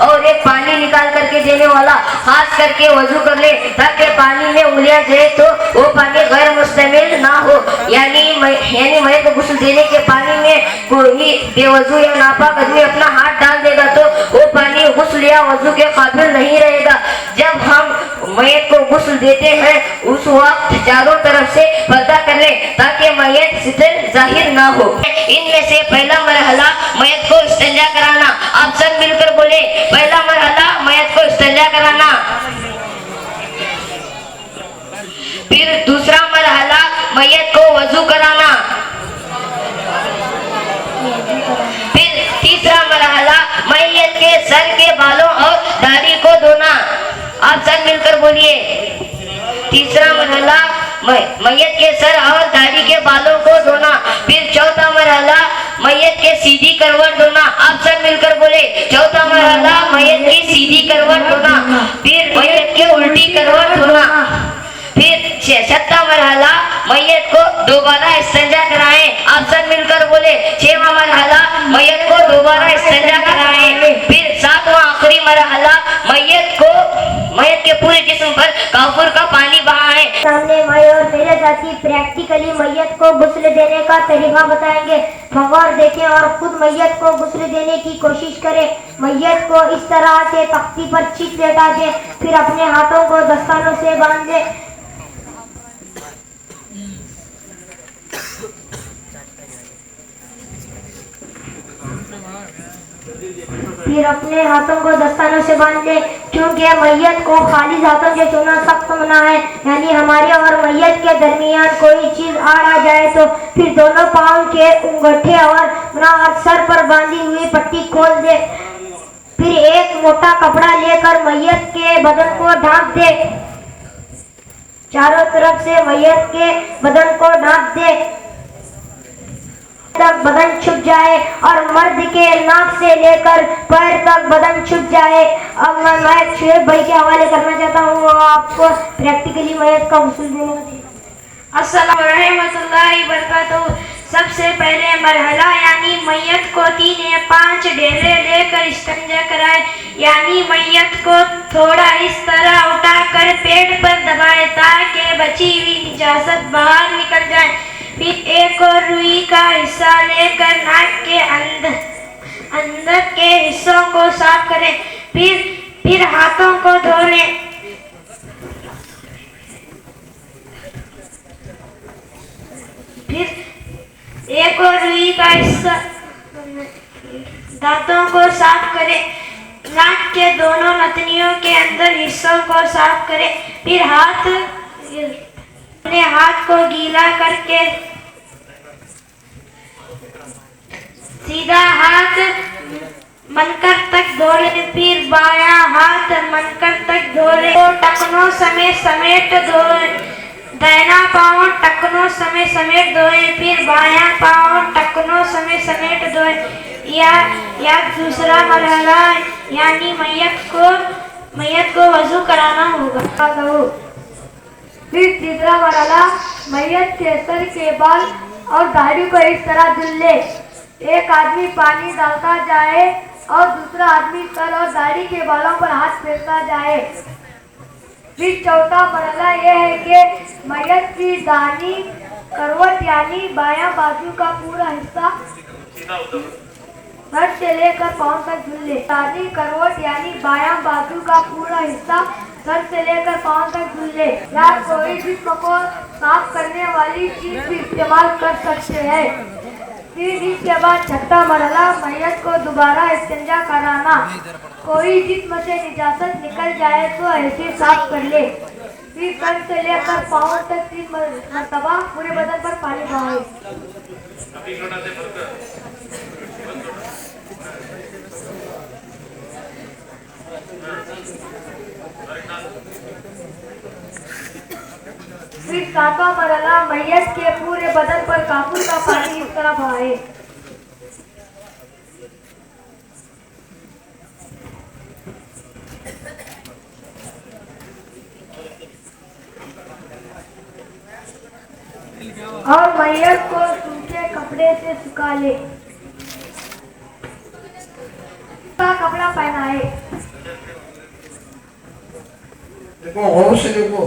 और एक पानी निकाल करके देने वाला हाथ करके वजू कर ले, ताकि पानी में उंगलियां जाए तो वो पानी गैर मुस्तमिल ना हो। यानी मैं को गुस्ल देने के पानी में कोई बेवजू या नापाक आदमी अपना हाथ डाल देगा तो वो पानी गुस्ल या वजू के काबिल नहीं रहेगा। जब हम मैयत को गुस्ल देते हैं उस वक्त चारों तरफ से पर्दा कर ले, ताकि मैयत सितर जाहिर ना हो। इनमें से पहला मरहला मैयत को इस्तिंजा कराना। आप सब मिलकर बोले, पहला मरहला मैयत को इस्तिंजा कराना। फिर दूसरा मरहला मैयत को वजू कराना। फिर तीसरा मरहला मैयत के सर के बालों और दाढ़ी को धोना। आप सब मिलकर बोलिए, तीसरा मरहला मैयत के सर और दाढ़ी के बालों को धोना। फिर चौथा मरहला मैयत के सीधी करवट धोना। आप सब मिलकर बोले, चौथा मरहला मैयत की सीधी करवट धोना। फिर मैयत के उल्टी करवट धोना। फिर छठा मरहला मैयत को दोबारा इस्तिंजा कराएं। आप सब मिलकर बोले, छठवां मरहला मैयत को दोबारा इस्तिंजा कराएं। फिर सातवां आखिरी मरहला मैयत के पूरे जिस्म पर काफूर का पानी बहाएं। सामने मैं और मेरे साथी प्रैक्टिकली मैयत को गुस्ल देने का तरीका बताएंगे। फवार देखें और खुद मैयत को गुस्ल देने की कोशिश करें। मैयत को इस तरह से तख्ती पर चित लेटा दें, फिर अपने हाथों को दस्तानों से बांध दें। फिर अपने हाथों को दस्तानों से बांध ले, क्योंकि मैयत को खाली हाथों से छूना सख्त मना है। यानी हमारे और मैयत के दरमियान कोई चीज आ जाए तो फिर दोनों पाँव के अंगूठे और सर पर बांधी हुई पट्टी खोल दे। फिर एक मोटा कपड़ा लेकर मैयत के बदन को ढांप दे। चारों तरफ से मैयत के बदन को ढांप दे तक बदन छुप जाए और मर्द के नाक से लेकर पैर तक बदन छुप जाए। अब मैं शुएब भाई के हवाले करना चाहता हूँ, वो आपको प्रैक्टिकली मैयत का गुस्ल देने। अस्सलाम रहमतुल्लाहि बरकातहू। सबसे पहले मरहला यानी मैयत को 3 या 5 ढेले लेकर इस्तिंजा कराए। यानी मैयत को थोड़ा इस तरह उठाकर पेट पर दबाए ताकि बची हुई निजासत बाहर निकल जाए। फिर एक और रुई का हिस्सा लेकर नाक के अंदर के हिस्सों को साफ करें। फिर हाथों को धो लें। फिर एक और रुई का हिस्सा दांतों को साफ करें। नाक के दोनों नथनियों के अंदर हिस्सों को साफ करें। फिर अपने हाथ को गीला करके सीधा हाथ मनकर तक धो ले। फिर बायां हाथ मनकर तक धो ले। टखनों समेत धोए। दाहिना पाँव टखनों समेत धोए। फिर बायां पाँव टखनों समेत धोए। या दूसरा मरहला यानी मैयत को वजू कराना होगा। फिर तीसरा मरहला मैयत के सर के बाल और दाढ़ी को इस तरह धुल ले। एक आदमी पानी डालता जाए और दूसरा आदमी सर और दाढ़ी के बालों पर हाथ फेरता जाए। फिर चौथा मरहला यह है कि मैयत की दाहिनी करवट यानी बायां बाजू का पूरा हिस्सा सर से लेकर पाँव तक धुल ले। दाहिनी करवट यानी बायां बाजू का पूरा हिस्सा सर से लेकर पाँव तक धुल ले। या कोई जिस्म को साफ करने वाली चीज भी इस्तेमाल कर सकते हैं। फिर इसके बाद छठा मरहला मैयत को दोबारा इस्तिंजा कराना। कोई जिस्म से निजासत निकल जाए तो ऐसे साफ कर ले। फिर सर से लेकर पाँव तक 3 मरतबा पूरे बदन पर पानी बहाए। फिर सातवां मरहला मैयत के पूरे बदन पर काफूर का पानी इस तरह बहाए। मैयत को सूखे कपड़े से सुखा ले, का कपड़ा पहनाए। देखो गौर से देखो,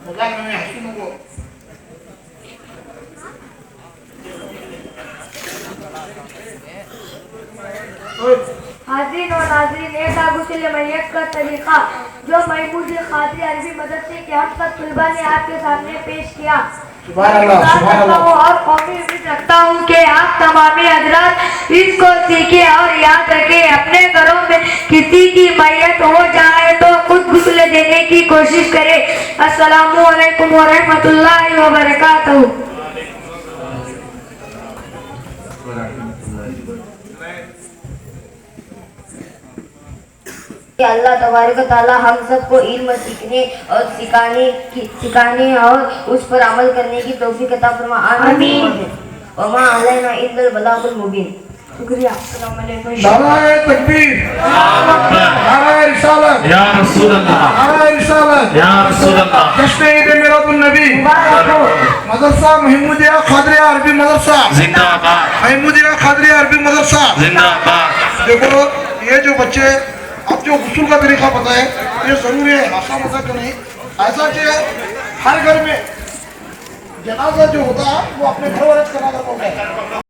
मजाक में हंसी नको। हाजिरीन और नाजरीन, एक गुस्ल मैयत का तरीका जो महमूद खादी अरबी मदरसे के हम सब तलबा ने आपके सामने पेश किया। सुभान अल्लाह, सुभान अल्लाह। और कौमी उम्मीद रखता हूँ कि आप तमामी हजरात इसको सीखे और याद रखें। अपने घरों में किसी की मैयत हो जाए तो खुद गुस्ल देने की कोशिश करें। अस्सलामु अलैकुम व रहमतुल्लाहि व बरकातहू। कि अल्लाह तबारक व तआला हम सबको इल्म सीखने और सिखाने और उस पर अमल करने की तौफीक अता फरमा। आमीन। वमा अलैना इल्लल बलागुल मुबीन। शुक्रिया। अस्सलाम वालेकुम। नाराए तकबीर, नाराए रिसालत, या रसूल अल्लाह, नाराए रिसालत, या रसूल अल्लाह। जश्न ईद मिलादुन नबी, मदरसा महमूदिया खादरिया अरबी मदरसा जिंदाबाद, महमूदिया खादरिया अरबी मदरसा जिंदाबाद। देखो ये जो बच्चे अब जो गुस्ल का तरीका बताए ये जरूरी है, आसान मजाक नहीं। ऐसा कि हर घर में जनाजा जो होता है वो अपने घर वाले से करा कर बोलता है।